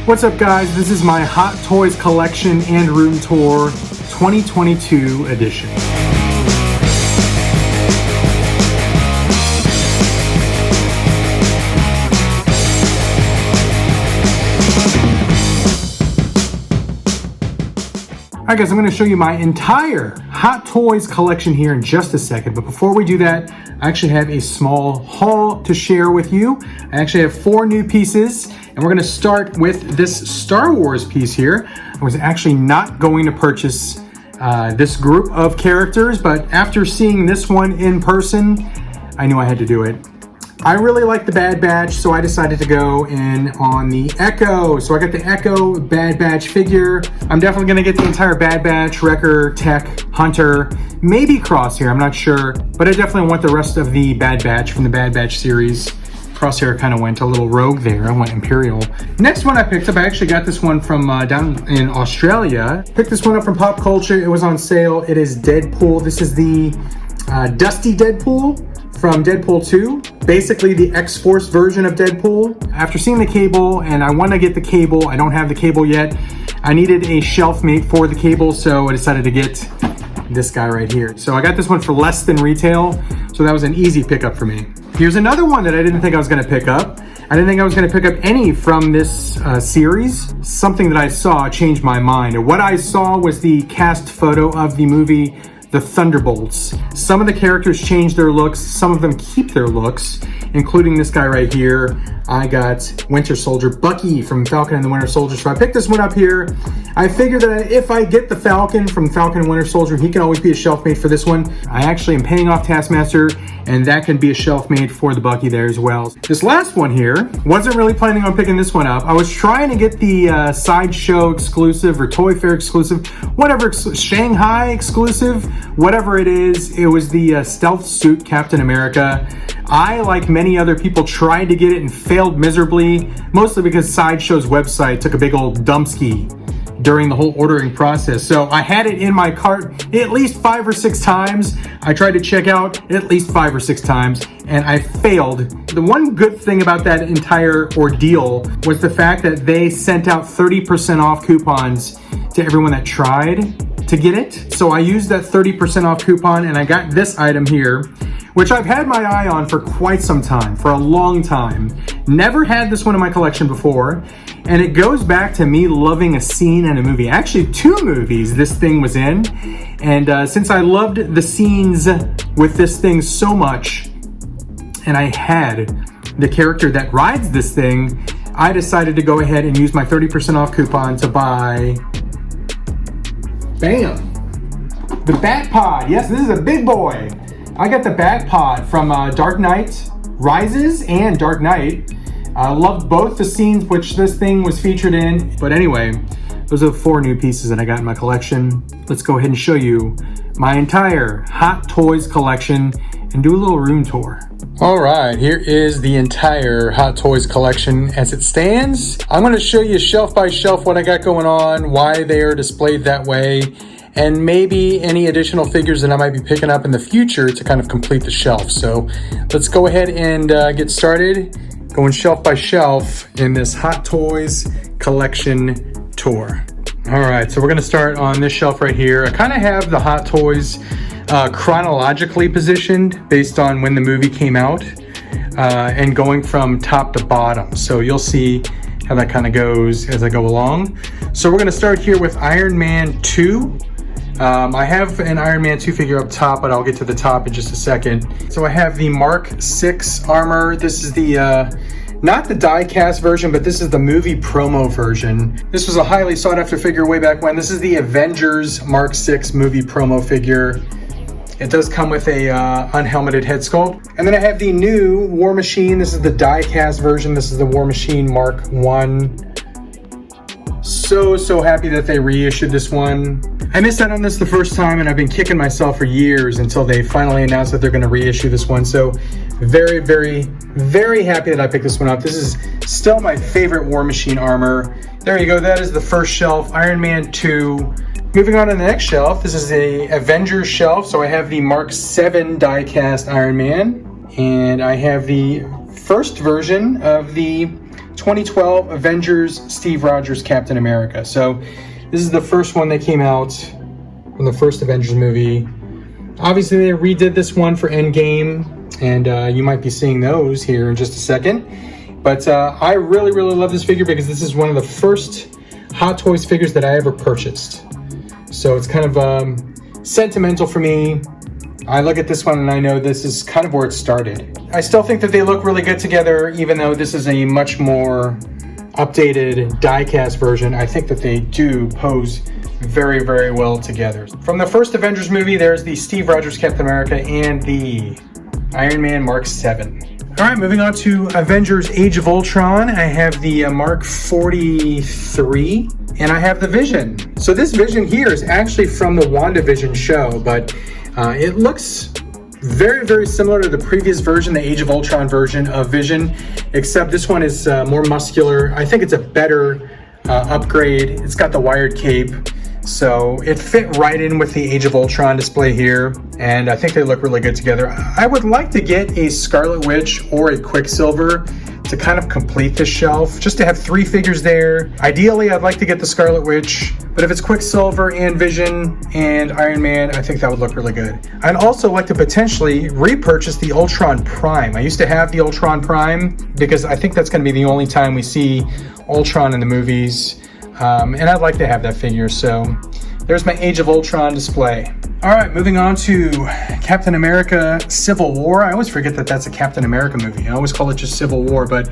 What's up, guys? This is my Hot Toys collection and room tour 2022 edition. Alright guys, I'm going to show you my entire Hot Toys collection here in just a second. But before we do that, I actually have a small haul to share with you. I actually have 4 new pieces, and we're going to start with this Star Wars piece here. I was actually not going to purchase this group of characters, but after seeing this one in person, I knew I had to do it. I really like the Bad Batch, so I decided to go in on the Echo. So I got the Echo Bad Batch figure. I'm definitely going to get the entire Bad Batch, Wrecker, Tech, Hunter, maybe Crosshair, I'm not sure. But I definitely want the rest of the Bad Batch from the Bad Batch series. Crosshair kind of went a little rogue there. I went Imperial. Next one I picked up, I actually got this one from down in Australia. Picked this one up from Pop Culture. It was on sale. It is Deadpool. This is the Dusty Deadpool from Deadpool 2, basically the X-Force version of Deadpool. After seeing the cable, and I want to get the cable, I don't have the cable yet. I needed a shelf mate for the cable, so I decided to get this guy right here. So I got this one for less than retail, so that was an easy pickup for me. Here's another one that I didn't think I was going to pick up. I didn't think I was going to pick up any from this series. Something that I saw changed my mind. And what I saw was the cast photo of the movie The Thunderbolts. Some of the characters change their looks, some of them keep their looks, including this guy right here. I got Winter Soldier, Bucky from Falcon and the Winter Soldier. So I picked this one up here. I figured that if I get the Falcon from Falcon and Winter Soldier, he can always be a shelf mate for this one. I actually am paying off Taskmaster, and that can be a shelf mate for the Bucky there as well. This last one here, wasn't really planning on picking this one up. I was trying to get the Sideshow exclusive or Toy Fair exclusive, whatever, Shanghai exclusive, whatever it is. It was the Stealth Suit Captain America. I, like many other people, tried to get it and failed miserably, mostly because Sideshow's website took a big old dumpski during the whole ordering process. So I had it in my cart at least 5 or 6 times. I tried to check out at least 5 or 6 times, and I failed. The one good thing about that entire ordeal was the fact that they sent out 30% off coupons to everyone that tried to get it. So I used that 30% off coupon, and I got this item here, which I've had my eye on for quite some time, for a long time. Never had this one in my collection before, and it goes back to me loving a scene in a movie. Actually, 2 movies this thing was in, and since I loved the scenes with this thing so much, and I had the character that rides this thing, I decided to go ahead and use my 30% off coupon to buy, bam, the Bat Pod. Yes, this is a big boy. I got the Bat Pod from Dark Knight Rises and Dark Knight. I loved both the scenes which this thing was featured in. But anyway, those are the 4 new pieces that I got in my collection. Let's go ahead and show you my entire Hot Toys collection and do a little room tour. All right, here is the entire Hot Toys collection as it stands. I'm going to show you shelf by shelf what I got going on, why they are displayed that way, and maybe any additional figures that I might be picking up in the future to kind of complete the shelf. So let's go ahead and get started going shelf by shelf in this Hot Toys collection tour. All right, so we're gonna start on this shelf right here. I kind of have the Hot Toys chronologically positioned based on when the movie came out and going from top to bottom. So you'll see how that kind of goes as I go along. So we're gonna start here with Iron Man 2. I have an Iron Man 2 figure up top, but I'll get to the top in just a second. So I have the Mark 6 armor. This is the, not the die-cast version, but this is the movie promo version. This was a highly sought-after figure way back when. This is the Avengers Mark 6 movie promo figure. It does come with a unhelmeted head sculpt. And then I have the new War Machine. This is the die-cast version. This is the War Machine Mark 1. So happy that they reissued this one. I missed out on this the first time, and I've been kicking myself for years until they finally announced that they're going to reissue this one. So very, very, very happy that I picked this one up. This is still my favorite War Machine armor. There you go. That is the first shelf, Iron Man 2. Moving on to the next shelf, this is the Avengers shelf. So I have the Mark 7 die-cast Iron Man, and I have the first version of the 2012 Avengers Steve Rogers Captain America. So this is the first one that came out from the first Avengers movie. Obviously they redid this one for Endgame, and you might be seeing those here in just a second. But I really love this figure because this is one of the first Hot Toys figures that I ever purchased. So it's kind of sentimental for me. I look at this one and I know this is kind of where it started. I still think that they look really good together, even though this is a much more updated die-cast version. I think that they do pose very well together. From the first Avengers movie, there's the Steve Rogers Captain America and the Iron Man Mark 7. All right, moving on to Avengers Age of Ultron. I have the Mark 43, and I have the Vision. So this Vision here is actually from the WandaVision show, but it looks very similar to the previous version, the Age of Ultron version of Vision, except this one is more muscular. I think it's a better upgrade. It's got the wired cape, so it fit right in with the Age of Ultron display here, and I think they look really good together. I would like to get a Scarlet Witch or a Quicksilver to kind of complete this shelf, just to have 3 figures there. Ideally, I'd like to get the Scarlet Witch, but if it's Quicksilver and Vision and Iron Man, I think that would look really good. I'd also like to potentially repurchase the Ultron Prime. I used to have the Ultron Prime because I think that's going to be the only time we see Ultron in the movies, and I'd like to have that figure. So there's my Age of Ultron display. All right, moving on to Captain America Civil War. I always forget that that's a Captain America movie. I always call it just Civil War, but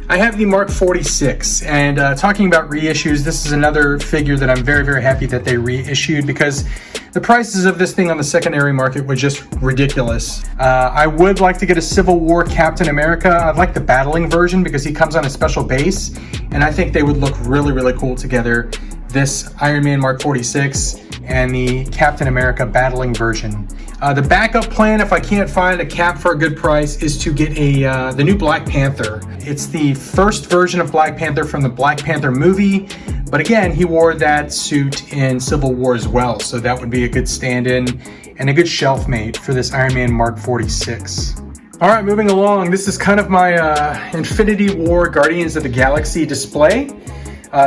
I have the Mark 46, and talking about reissues, this is another figure that I'm very happy that they reissued because the prices of this thing on the secondary market were just ridiculous. I would like to get a Civil War Captain America. I'd like the battling version because he comes on a special base, and I think they would look really cool together. This Iron Man Mark 46 and the Captain America battling version. The backup plan, if I can't find a Cap for a good price, is to get the new Black Panther. It's the first version of Black Panther from the Black Panther movie, but again, he wore that suit in Civil War as well, so that would be a good stand-in and a good shelf mate for this Iron Man Mark 46. All right, moving along, this is kind of my Infinity War Guardians of the Galaxy display.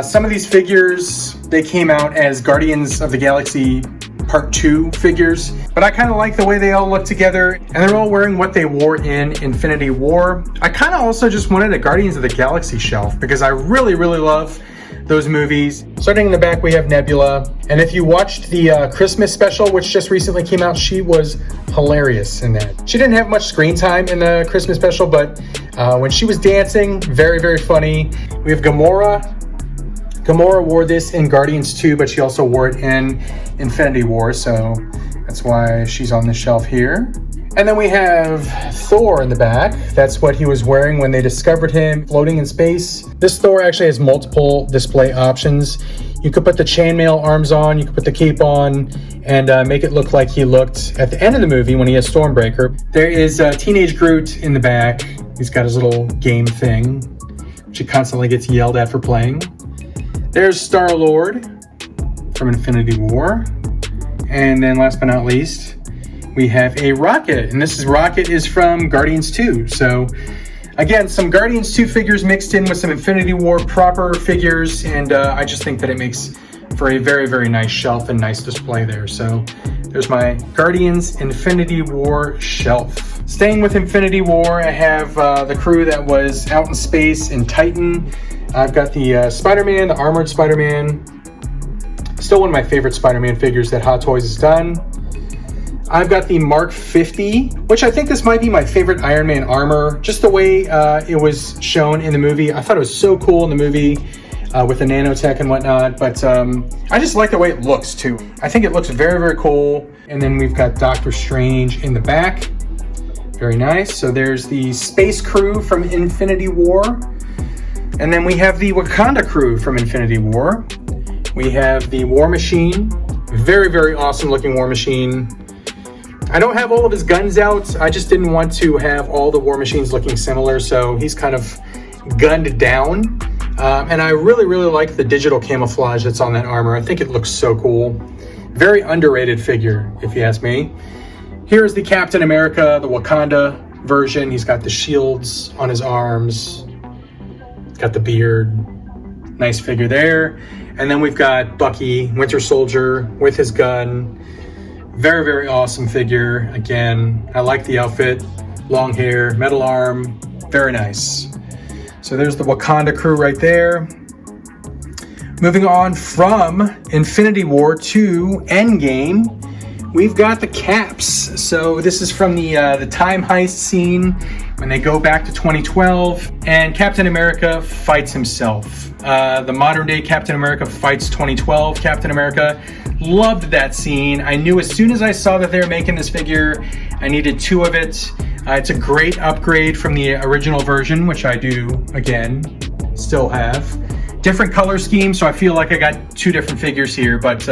Some of these figures, they came out as Guardians of the Galaxy Part 2 figures, but I kind of like the way they all look together, and they're all wearing what they wore in Infinity War. I kind of also just wanted a Guardians of the Galaxy shelf because I really love those movies. Starting in the back, we have Nebula, and if you watched the Christmas special, which just recently came out, she was hilarious in that. She didn't have much screen time in the Christmas special, but when she was dancing, very funny. We have Gamora. Gamora wore this in Guardians 2, but she also wore it in Infinity War, so that's why she's on the shelf here. And then we have Thor in the back. That's what he was wearing when they discovered him floating in space. This Thor actually has multiple display options. You could put the chainmail arms on, you could put the cape on, and make it look like he looked at the end of the movie when he has Stormbreaker. There is Teenage Groot in the back. He's got his little game thing, which he constantly gets yelled at for playing. There's Star-Lord from Infinity War. And then last but not least, we have a Rocket. And this Rocket is from Guardians 2. So again, some Guardians 2 figures mixed in with some Infinity War proper figures. And I just think that it makes for a very nice shelf and nice display there. So there's my Guardians Infinity War shelf. Staying with Infinity War, I have the crew that was out in space in Titan. I've got the Spider-Man, the Armored Spider-Man. Still one of my favorite Spider-Man figures that Hot Toys has done. I've got the Mark 50, which I think this might be my favorite Iron Man armor. Just the way it was shown in the movie. I thought it was so cool in the movie with the nanotech and whatnot. But I just like the way it looks too. I think it looks very cool. And then we've got Doctor Strange in the back. Very nice. So there's the space crew from Infinity War. And then we have the Wakanda crew from Infinity War. We have the War Machine. Very awesome looking War Machine. I don't have all of his guns out. I just didn't want to have all the War Machines looking similar, so he's kind of gunned down. And I really like the digital camouflage that's on that armor. I think it looks so cool. Very underrated figure, if you ask me. Here's the Captain America, the Wakanda version. He's got the shields on his arms. Got the beard. Nice figure there. And then we've got Bucky, Winter Soldier, with his gun. Very, very awesome figure. Again, I like the outfit. Long hair, metal arm, very nice. So there's the Wakanda crew right there. Moving on from Infinity War to Endgame, we've got the Caps. So this is from the time heist scene when they go back to 2012, and Captain America fights himself. The modern day Captain America fights 2012 Captain America. Loved that scene. I knew as soon as I saw that they were making this figure, I needed 2 of it. It's a great upgrade from the original version, which I do, again, still have. Different color scheme, so I feel like I got 2 different figures here, but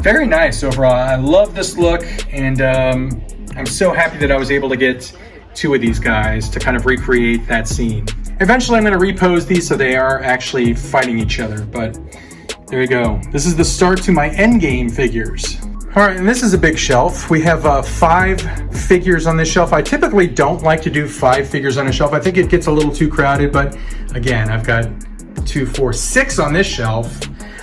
very nice overall. I love this look, and I'm so happy that I was able to get 2 of these guys to kind of recreate that scene. Eventually I'm going to repose these so they are actually fighting each other, but there you go. This is the start to my Endgame figures. All right, and this is a big shelf. We have 5 figures on this shelf. I typically don't like to do 5 figures on a shelf. I think it gets a little too crowded, but again, I've got 2, 4, 6 on this shelf.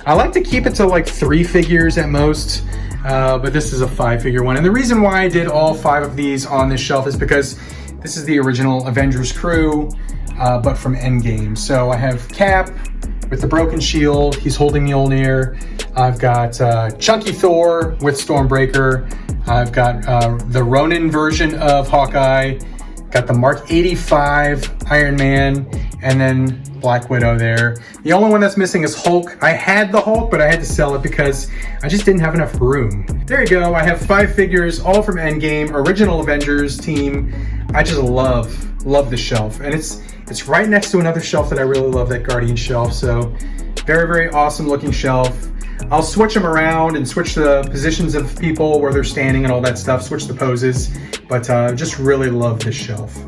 I like to keep it to like 3 figures at most, but this is a 5-figure one. And the reason why I did all 5 of these on this shelf is because this is the original Avengers crew, but from Endgame. So I have Cap with the broken shield. He's holding Mjolnir. I've got Chunky Thor with Stormbreaker. I've got the Ronin version of Hawkeye. Got the Mark 85 Iron Man, and then Black Widow there. The only one that's missing is Hulk. I had the Hulk, but I had to sell it because I just didn't have enough room. There you go. I have 5 figures, all from Endgame, original Avengers team. I just love this shelf, and it's right next to another shelf that I really love, that Guardian shelf. So very, very awesome looking shelf. I'll switch them around and switch the positions of people where they're standing and all that stuff, switch the poses, but just really love this shelf.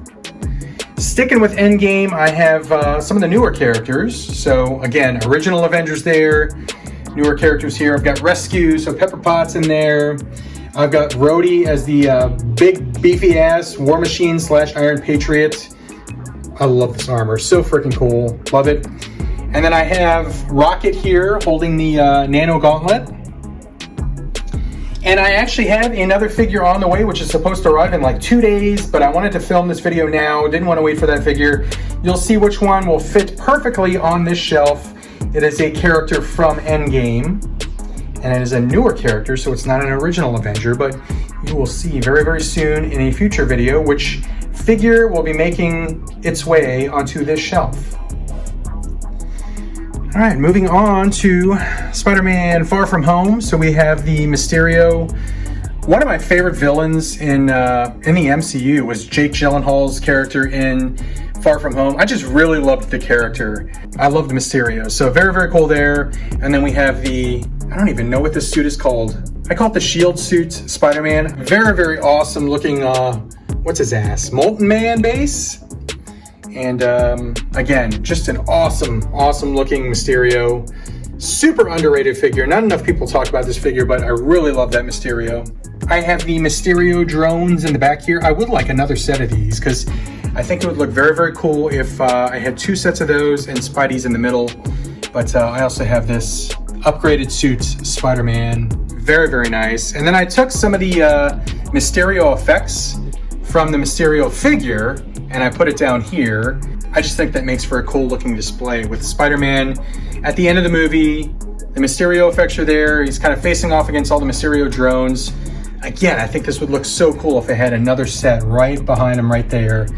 Sticking with Endgame, I have some of the newer characters. So again, original Avengers there, newer characters here. I've got Rescue, so Pepper Potts in there. I've got Rhodey as the big beefy ass War Machine / Iron Patriot. I love this armor, so freaking cool, love it. And then I have Rocket here holding the Nano Gauntlet. And I actually have another figure on the way, which is supposed to arrive in like 2 days, but I wanted to film this video now, didn't want to wait for that figure. You'll see which one will fit perfectly on this shelf. It is a character from Endgame, and it is a newer character, so it's not an original Avenger, but you will see very, very soon in a future video which figure will be making its way onto this shelf. All right, moving on to Spider-Man Far From Home. So we have the Mysterio. One of my favorite villains in the MCU was Jake Gyllenhaal's character in Far From Home. I just really loved the character. I loved Mysterio. So very, very cool there. And then we have the, I don't even know what this suit is called. I call it the Shield suit Spider-Man. Very, very awesome looking, what's his ass? Molten Man base. And again, just an awesome looking Mysterio. Super underrated figure. Not enough people talk about this figure, but I really love that Mysterio. I have the Mysterio drones in the back here. I would like another set of these because I think it would look very, very cool if I had 2 sets of those and Spidey's in the middle. But I also have this upgraded suit Spider-Man. Very, very nice. And then I took some of the Mysterio effects from the Mysterio figure and I put it down here. I just think that makes for a cool looking display with Spider-Man at the end of the movie. The Mysterio effects are there. He's kind of facing off against all the Mysterio drones. Again, I think this would look so cool if I had another set right behind him right there.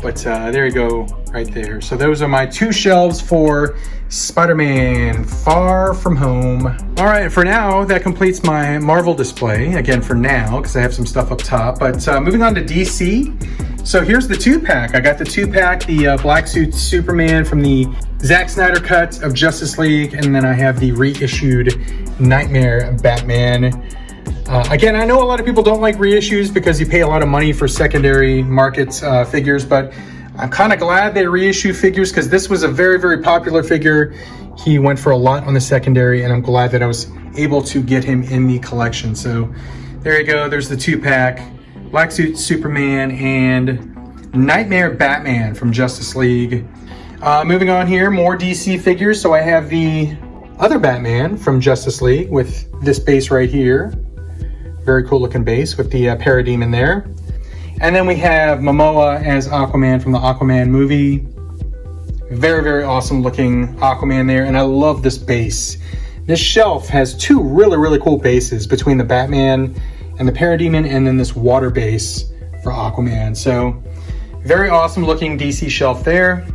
But there you go, right there. So those are my 2 shelves for Spider-Man Far From Home. All right, for now, that completes my Marvel display. Again, for now, because I have some stuff up top. But moving on to DC. So here's the 2-pack. I got the 2-pack, the black suit Superman from the Zack Snyder cut of Justice League. And then I have the reissued Nightmare Batman. Again, I know a lot of people don't like reissues because you pay a lot of money for secondary market figures, but I'm kind of glad they reissue figures because this was a very, very popular figure. He went for a lot on the secondary, and I'm glad that I was able to get him in the collection. So there you go. There's the 2-pack, Black Suit Superman and Nightmare Batman from Justice League. Moving on here, more DC figures. So I have the other Batman from Justice League with this base right here. Very cool looking base with the Parademon there. And then we have Momoa as Aquaman from the Aquaman movie. Very, very awesome looking Aquaman there. And I love this base. This shelf has two really, really cool bases between the Batman and the Parademon, and then this water base for Aquaman. So very awesome looking DC shelf there.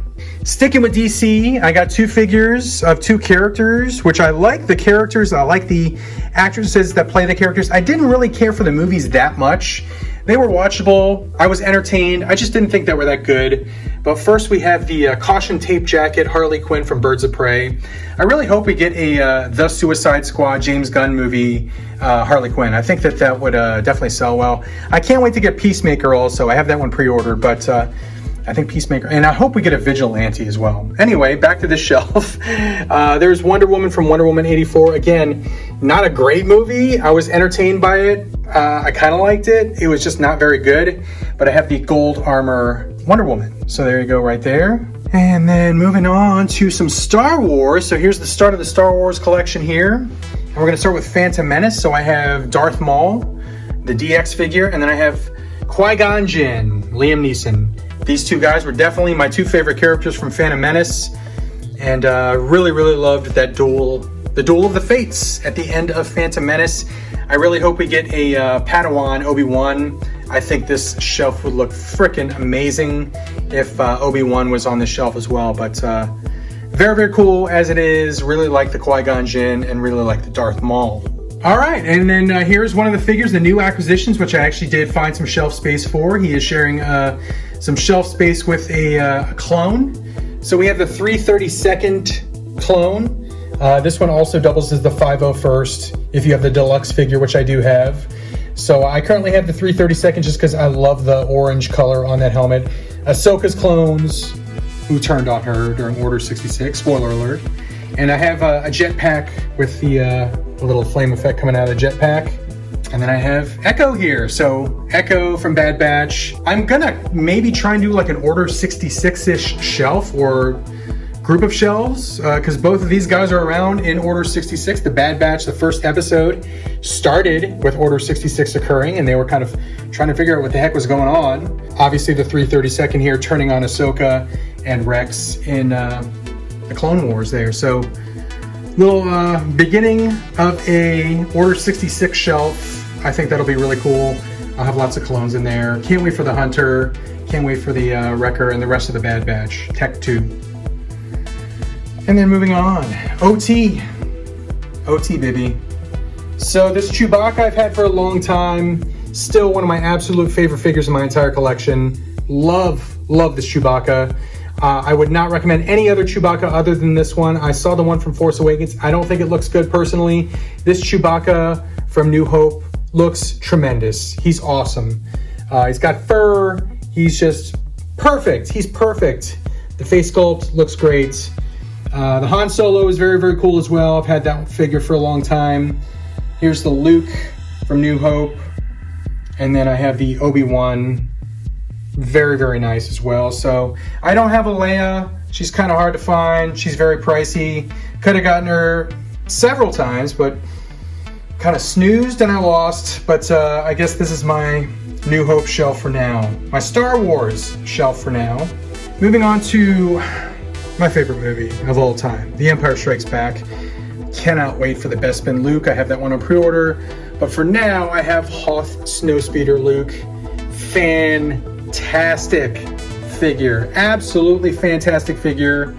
Sticking with DC, I got two figures of two characters, which I like the characters. I like the actresses that play the characters. I didn't really care for the movies that much. They were watchable. I was entertained. I just didn't think they were that good. But first we have the caution tape jacket Harley Quinn from Birds of Prey. I really hope we get a The Suicide Squad James Gunn movie Harley Quinn. I think that would definitely sell well. I can't wait to get Peacemaker also. I have that one pre-ordered, but I think Peacemaker, and I hope we get a Vigilante as well. Anyway, back to the shelf. There's Wonder Woman from Wonder Woman 84. Again, not a great movie. I was entertained by it. I kind of liked it. It was just not very good. But I have the gold armor Wonder Woman. So there you go right there. And then moving on to some Star Wars. So here's the start of the Star Wars collection here. And we're going to start with Phantom Menace. So I have Darth Maul, the DX figure, and then I have Qui-Gon Jinn, Liam Neeson. These two guys were definitely my two favorite characters from Phantom Menace, and really, really loved that the Duel of the Fates at the end of Phantom Menace. I really hope we get a Padawan Obi-Wan. I think this shelf would look freaking amazing if Obi-Wan was on the shelf as well, but very, very cool as it is. Really like the Qui-Gon Jinn and really like the Darth Maul. All right, and then here's one of the figures, the new acquisitions, which I actually did find some shelf space for. He is sharing some shelf space with a clone. So we have the 332nd clone. This one also doubles as the 501st if you have the deluxe figure, which I do have. So I currently have the 332nd just because I love the orange color on that helmet. Ahsoka's clones, who turned on her during Order 66, spoiler alert. And I have a jetpack with the little flame effect coming out of the jetpack. And then I have Echo here. So Echo from Bad Batch. I'm gonna maybe try and do like an Order 66-ish shelf or group of shelves, because both of these guys are around in Order 66. The Bad Batch, the first episode, started with Order 66 occurring, and they were kind of trying to figure out what the heck was going on. Obviously, the 332nd here turning on Ahsoka and Rex in the Clone Wars there. So, little beginning of a Order 66 shelf. I think that'll be really cool. I'll have lots of clones in there. Can't wait for the Hunter. Can't wait for the Wrecker and the rest of the Bad Batch. Tech 2. And then moving on, OT, baby. So this Chewbacca I've had for a long time, still one of my absolute favorite figures in my entire collection. Love this Chewbacca. I would not recommend any other Chewbacca other than this one. I saw the one from Force Awakens. I don't think it looks good personally. This Chewbacca from New Hope looks tremendous. He's awesome. He's got fur. He's just perfect. He's perfect. The face sculpt looks great. The Han Solo is very, very cool as well. I've had that figure for a long time. Here's the Luke from New Hope. And then I have the Obi-Wan. Very, very nice as well. So I don't have a Leia. She's kind of hard to find. She's very pricey. Could have gotten her several times, but kind of snoozed and I lost. But I guess this is my New Hope shelf for now. My Star Wars shelf for now. Moving on to my favorite movie of all time, The Empire Strikes Back. Cannot wait for the Bespin Luke. I have that one on pre-order. But for now, I have Hoth Snowspeeder Luke. Fantastic figure. Absolutely fantastic figure.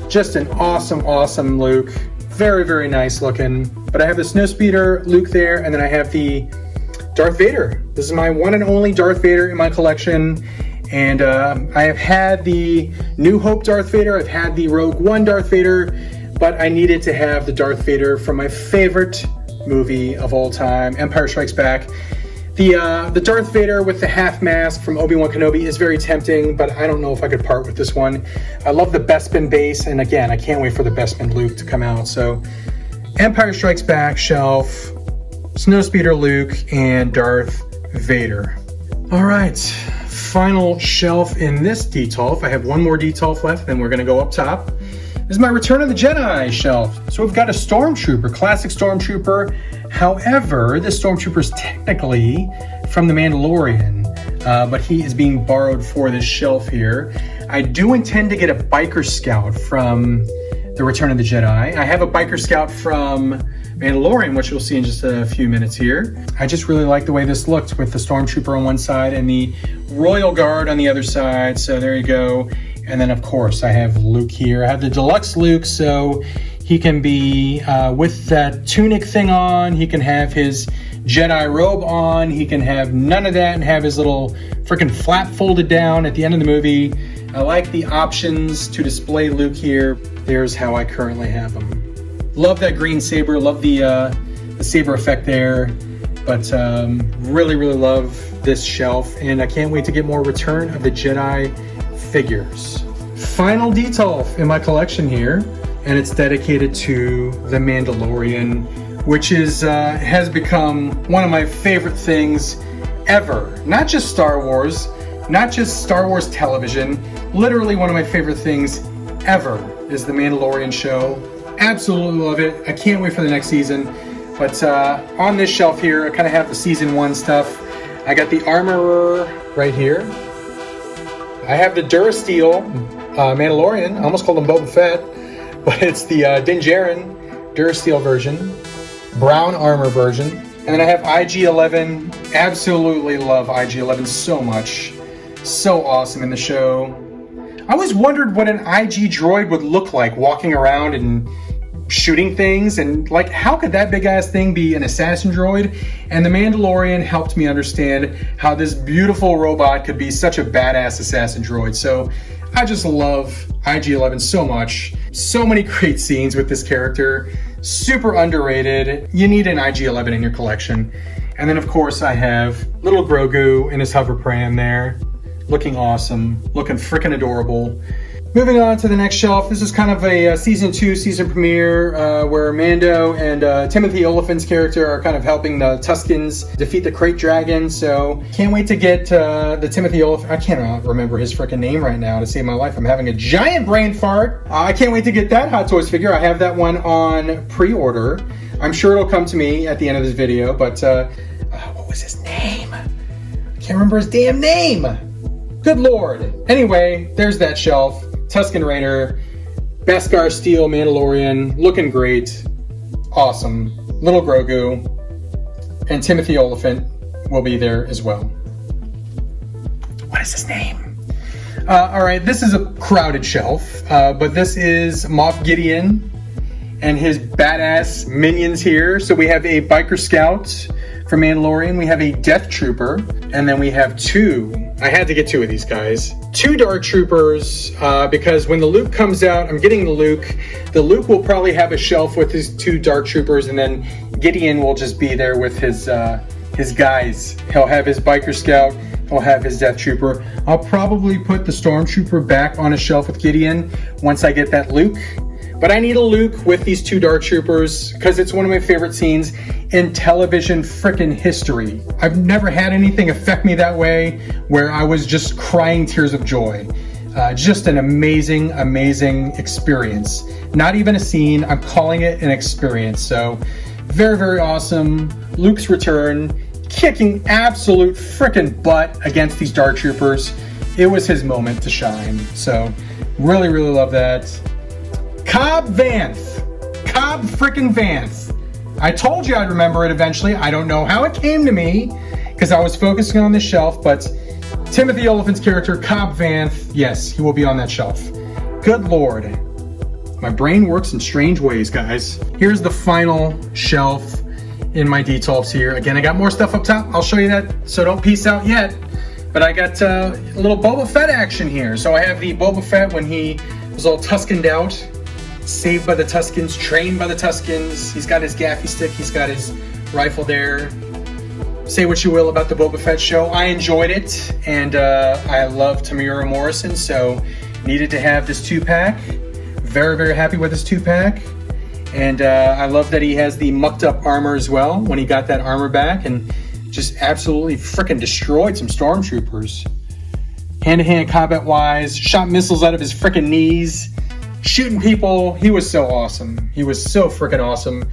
Just an awesome, awesome Luke. Very, very nice looking. But I have the Snowspeeder Luke there, and then I have the Darth Vader. This is my one and only Darth Vader in my collection. And I have had the New Hope Darth Vader, I've had the Rogue One Darth Vader, but I needed to have the Darth Vader from my favorite movie of all time, Empire Strikes Back. The Darth Vader with the half mask from Obi-Wan Kenobi is very tempting, but I don't know if I could part with this one. I love the Bespin base, and again, I can't wait for the Bespin Luke to come out. So, Empire Strikes Back shelf, Snowspeeder Luke, and Darth Vader. All right. final shelf in this detolf. I have one more detolf left, then we're gonna go up top. This is my Return of the Jedi shelf. So we've got a Stormtrooper, classic Stormtrooper. However, this Stormtrooper is technically from the Mandalorian, but he is being borrowed for this shelf here. I do intend to get a Biker Scout from the Return of the Jedi. I have a Biker Scout from Mandalorian, which you'll see in just a few minutes here. I just really like the way this looked with the Stormtrooper on one side and the Royal Guard on the other side. So there you go. And then of course I have Luke here. I have the Deluxe Luke, so he can be with that tunic thing on. He can have his Jedi robe on. He can have none of that and have his little freaking flap folded down at the end of the movie. I like the options to display Luke here. There's how I currently have him. Love that green saber, love the saber effect there, but really love this shelf, and I can't wait to get more Return of the Jedi figures. Final detolf in my collection here, and it's dedicated to the Mandalorian, which is has become one of my favorite things ever. Not just Star Wars, not just Star Wars television, literally one of my favorite things ever is the Mandalorian show. Absolutely love it. I can't wait for the next season. But on this shelf here, I kind of have the season 1 stuff. I got the Armorer right here. I have the Durasteel Mandalorian. I almost called him Boba Fett, but it's the Din Djarin Durasteel version, brown armor version. And then I have IG-11. Absolutely love IG-11 so much. So awesome in the show. I always wondered what an IG droid would look like walking around and shooting things, and like, how could that big ass thing be an assassin droid? And the Mandalorian helped me understand how this beautiful robot could be such a badass assassin droid. So I just love IG-11 so much. So many great scenes with this character. Super underrated. You need an IG-11 in your collection. And then of course I have little Grogu in his hover pram there, looking awesome, looking freaking adorable. Moving on to the next shelf, this is kind of a season 2 season premiere where Mando and Timothy Olyphant's character are kind of helping the Tuskens defeat the Krayt Dragon. So can't wait to get the Timothy Olyphant. I cannot remember his freaking name right now to save my life. I'm having a giant brain fart. I can't wait to get that Hot Toys figure. I have that one on pre-order. I'm sure it'll come to me at the end of this video, but what was his name? I can't remember his damn name. Good Lord. Anyway, there's that shelf. Tusken Raider, Beskar Steel Mandalorian, looking great, awesome. Little Grogu, and Timothy Olyphant will be there as well. What is his name? All right, this is a crowded shelf, but this is Moff Gideon and his badass minions here. So we have a Biker Scout for Mandalorian, we have a Death Trooper, and then we have I had to get 2 of these guys. 2 Dark Troopers, because when the Luke comes out, I'm getting the Luke. The Luke will probably have a shelf with his 2 Dark Troopers, and then Gideon will just be there with his guys. He'll have his Biker Scout, he'll have his Death Trooper. I'll probably put the Stormtrooper back on a shelf with Gideon once I get that Luke. But I need a Luke with these 2 Dark Troopers because it's one of my favorite scenes in television frickin' history. I've never had anything affect me that way where I was just crying tears of joy. Just an amazing, amazing experience. Not even a scene, I'm calling it an experience. So very awesome. Luke's return, kicking absolute frickin' butt against these Dark Troopers. It was his moment to shine. So really love that. Cobb Vanth. Cobb frickin' Vanth. I told you I'd remember it eventually. I don't know how it came to me because I was focusing on this shelf, but Timothy Olyphant's character, Cobb Vanth, yes, he will be on that shelf. Good Lord. My brain works in strange ways, guys. Here's the final shelf in my detolfs here. Again, I got more stuff up top. I'll show you that, so don't peace out yet. But I got a little Boba Fett action here. So I have the Boba Fett when he was all Tuskened out. Saved by the Tuskens, trained by the Tuskens. He's got his gaffy stick, he's got his rifle there. Say what you will about the Boba Fett show. I enjoyed it, and I love Tamura Morrison, so needed to have this 2-pack. Very happy with this 2-pack. And I love that he has the mucked up armor as well when he got that armor back and just absolutely freaking destroyed some stormtroopers. hand-to-hand combat-wise, shot missiles out of his freaking knees, shooting people. He was so awesome. He was so freaking awesome.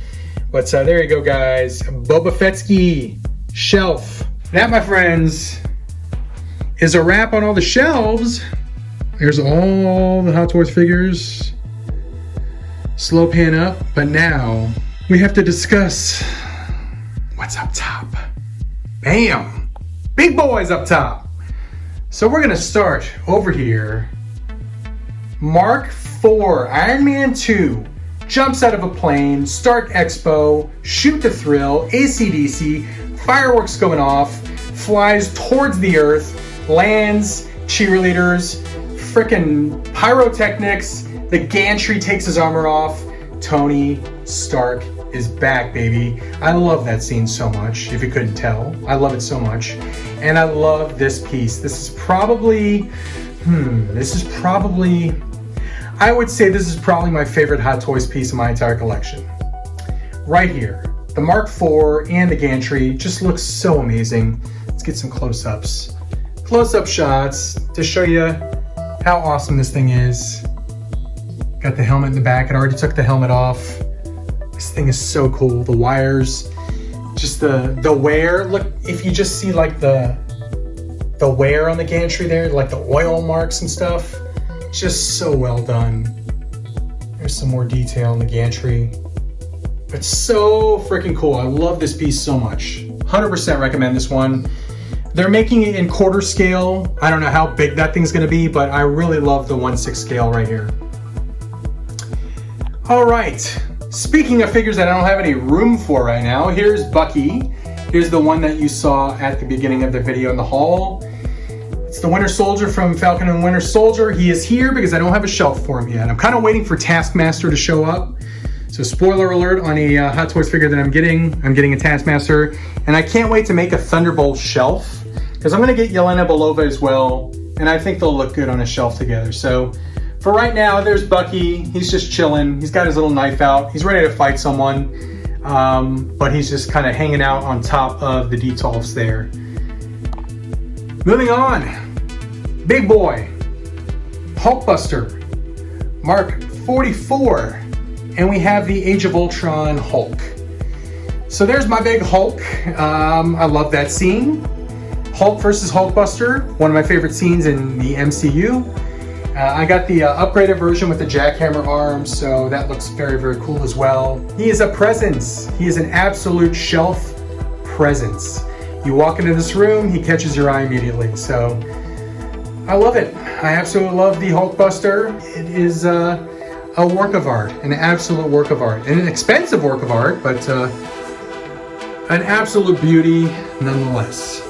But there you go, guys. Boba Fettski shelf. That, my friends, is a wrap on all the shelves. There's all the Hot Toys figures. Slow pan up, but now we have to discuss what's up top. Bam! Big boys up top. So we're gonna start over here. Mark IV, Iron Man 2, jumps out of a plane, Stark Expo, shoot to thrill, AC/DC, fireworks going off, flies towards the earth, lands, cheerleaders, frickin' pyrotechnics, the gantry takes his armor off. Tony Stark is back, baby. I love that scene so much, if you couldn't tell. I love it so much. And I love this piece. This is probably, I would say this is probably my favorite Hot Toys piece in my entire collection. Right here. The Mark IV and the gantry just looks so amazing. Let's get some close-ups. Close-up shots to show you how awesome this thing is. Got the helmet in the back. It already took the helmet off. This thing is so cool. The wires, just the wear. Look, if you just see like the wear on the gantry there, like the oil marks and stuff, just so well done. There's some more detail in the gantry. It's so freaking cool. I love this piece so much. 100% recommend this one. They're making it in quarter scale. I don't know how big that thing's gonna be, but I really love the 1/6 scale right here. All right, speaking of figures that I don't have any room for right now, here's Bucky. Here's the one that you saw at the beginning of the video in the haul. It's the Winter Soldier from Falcon and Winter Soldier. He is here because I don't have a shelf for him yet. I'm kind of waiting for Taskmaster to show up. So spoiler alert on a Hot Toys figure that I'm getting a Taskmaster. And I can't wait to make a Thunderbolt shelf because I'm gonna get Yelena Belova as well. And I think they'll look good on a shelf together. So for right now, there's Bucky. He's just chilling. He's got his little knife out. He's ready to fight someone. But he's just kind of hanging out on top of the Detolfs there. Moving on. Big boy. Hulkbuster. Mark 44. And we have the Age of Ultron Hulk. So there's my big Hulk. I love that scene. Hulk versus Hulkbuster. One of my favorite scenes in the MCU. I got the upgraded version with the jackhammer arms, so that looks very, very cool as well. He is a presence. He is an absolute shelf presence. You walk into this room, he catches your eye immediately. So I love it. I absolutely love the Hulkbuster. It is a work of art, an absolute work of art. And an expensive work of art, but an absolute beauty nonetheless.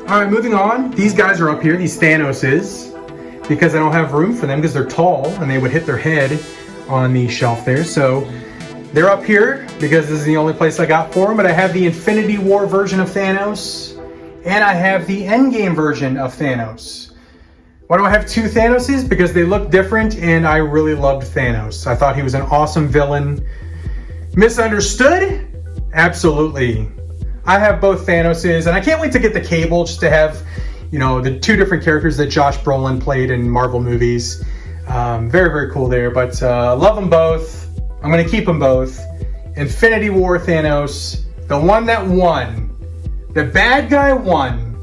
All right, moving on. These guys are up here, these Thanoses. Because I don't have room for them because they're tall and they would hit their head on the shelf there. So they're up here because this is the only place I got for them. But I have the Infinity War version of Thanos and I have the Endgame version of Thanos. Why do I have two Thanoses? Because they look different and I really loved Thanos. I thought he was an awesome villain. Misunderstood? Absolutely. I have both Thanoses and I can't wait to get the Cable just to have, you know, the two different characters that Josh Brolin played in Marvel movies. Very, very cool there, but love them both. I'm gonna keep them both. Infinity War Thanos, the one that won. The bad guy won.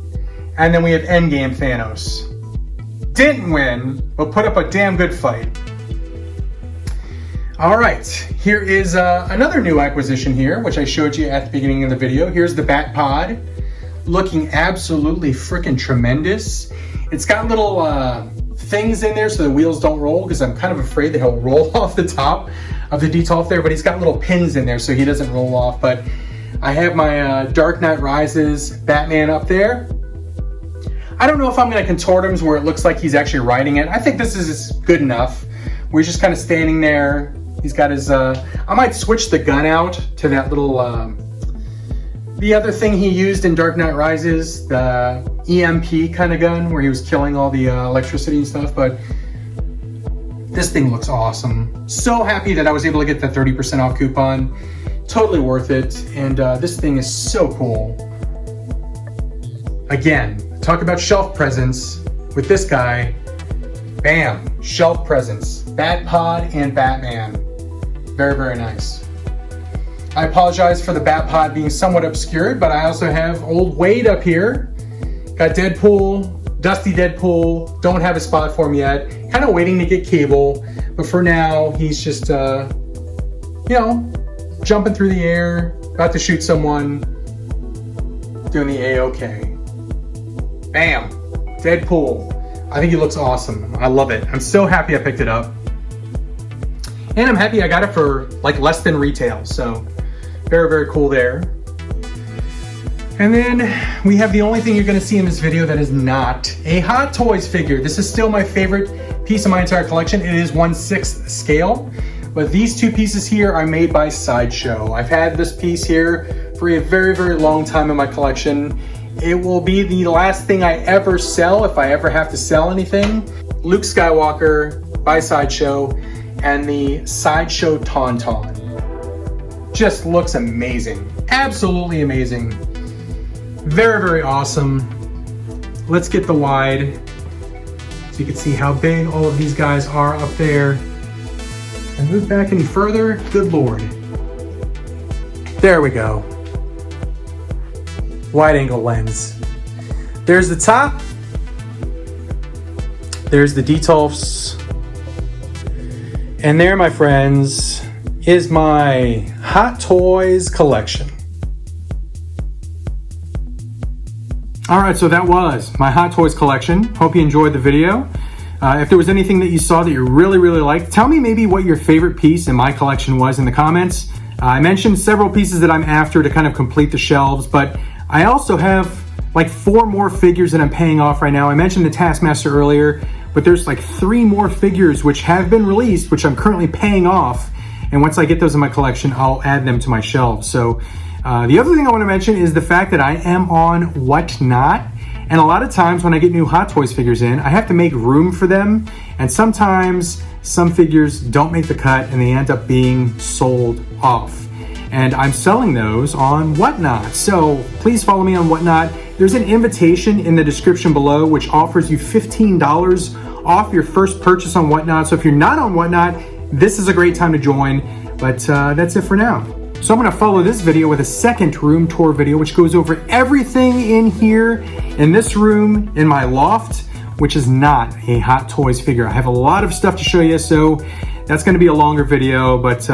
And then we have Endgame Thanos. Didn't win, but put up a damn good fight. All right, here is another new acquisition here, which I showed you at the beginning of the video. Here's the Bat Pod. Looking absolutely freaking tremendous. It's got little things in there so the wheels don't roll because I'm kind of afraid that he'll roll off the top of the Detolf there, but he's got little pins in there so he doesn't roll off. But I have my Dark Knight Rises Batman up there. I don't know if I'm going to contort him where it looks like he's actually riding it. I think this is good enough. We're just kind of standing there. He's got his, I might switch the gun out to that little, the other thing he used in Dark Knight Rises, the EMP kind of gun where he was killing all the electricity and stuff, but this thing looks awesome. So happy that I was able to get the 30% off coupon. Totally worth it. And this thing is so cool. Again, Talk about shelf presence with this guy. Bam, shelf presence. Bat-Pod and Batman. Very, very nice. I apologize for the Bat-Pod being somewhat obscured, but I also have old Wade up here. Got Deadpool, Dusty Deadpool. Don't have a spot for him yet. Kind of waiting to get Cable, but for now, he's just, jumping through the air, about to shoot someone, doing the A-OK. Bam, Deadpool. I think he looks awesome. I love it. I'm so happy I picked it up. And I'm happy I got it for like less than retail. So very, very cool there. And then we have the only thing you're gonna see in this video that is not a Hot Toys figure. This is still my favorite piece of my entire collection. It is 1/6 scale, but these two pieces here are made by Sideshow. I've had this piece here for a very, very long time in my collection. It will be the last thing I ever sell if I ever have to sell anything. Luke Skywalker by Sideshow and the Sideshow Tauntaun. Just looks amazing. Absolutely amazing. Very, very awesome. Let's get the wide so you can see how big all of these guys are up there. And move back any further. Good Lord. There we go. Wide angle lens. There's the top. There's the Detolfs. And there, my friends, is my Hot Toys collection. All right, so that was my Hot Toys collection. Hope you enjoyed the video. If there was anything that you saw that you really, really liked, tell me maybe what your favorite piece in my collection was in the comments. I mentioned several pieces that I'm after to kind of complete the shelves, but I also have like 4 more figures that I'm paying off right now. I mentioned the Taskmaster earlier, but there's like 3 more figures which have been released, which I'm currently paying off. And once I get those in my collection, I'll add them to my shelves. So the other thing I want to mention is the fact that I am on Whatnot. And a lot of times when I get new Hot Toys figures in, I have to make room for them. And sometimes some figures don't make the cut and they end up being sold off. And I'm selling those on Whatnot. So please follow me on Whatnot. There's an invitation in the description below which offers you $15 off your first purchase on Whatnot. So if you're not on Whatnot, this is a great time to join. But that's it for now. So I'm gonna follow this video with a second room tour video which goes over everything in here in this room in my loft, which is not a Hot Toys figure. I have a lot of stuff to show you, so that's gonna be a longer video, but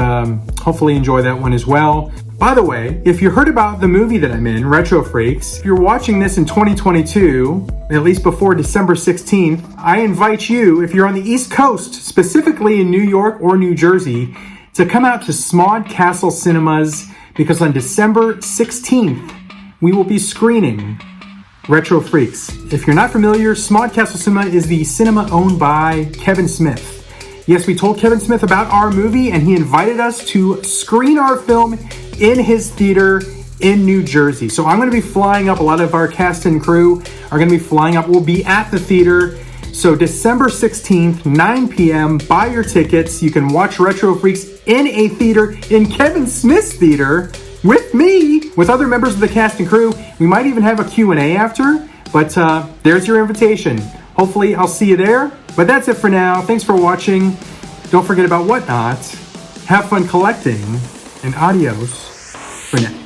hopefully enjoy that one as well. By the way, if you heard about the movie that I'm in, Retro Freaks, if you're watching this in 2022, at least before December 16th, I invite you, if you're on the East Coast, specifically in New York or New Jersey, to come out to Smod Castle Cinemas, because on December 16th, we will be screening Retro Freaks. If you're not familiar, Smod Castle Cinema is the cinema owned by Kevin Smith. Yes, we told Kevin Smith about our movie and he invited us to screen our film in his theater in New Jersey. So I'm gonna be flying up, a lot of our cast and crew are gonna be flying up. We'll be at the theater. So December 16th, 9 p.m., buy your tickets. You can watch Retro Freaks in a theater, in Kevin Smith's theater, with me, with other members of the cast and crew. We might even have a Q&A after, but there's your invitation. Hopefully I'll see you there. But that's it for now. Thanks for watching. Don't forget about Whatnot. Have fun collecting, and adios for now.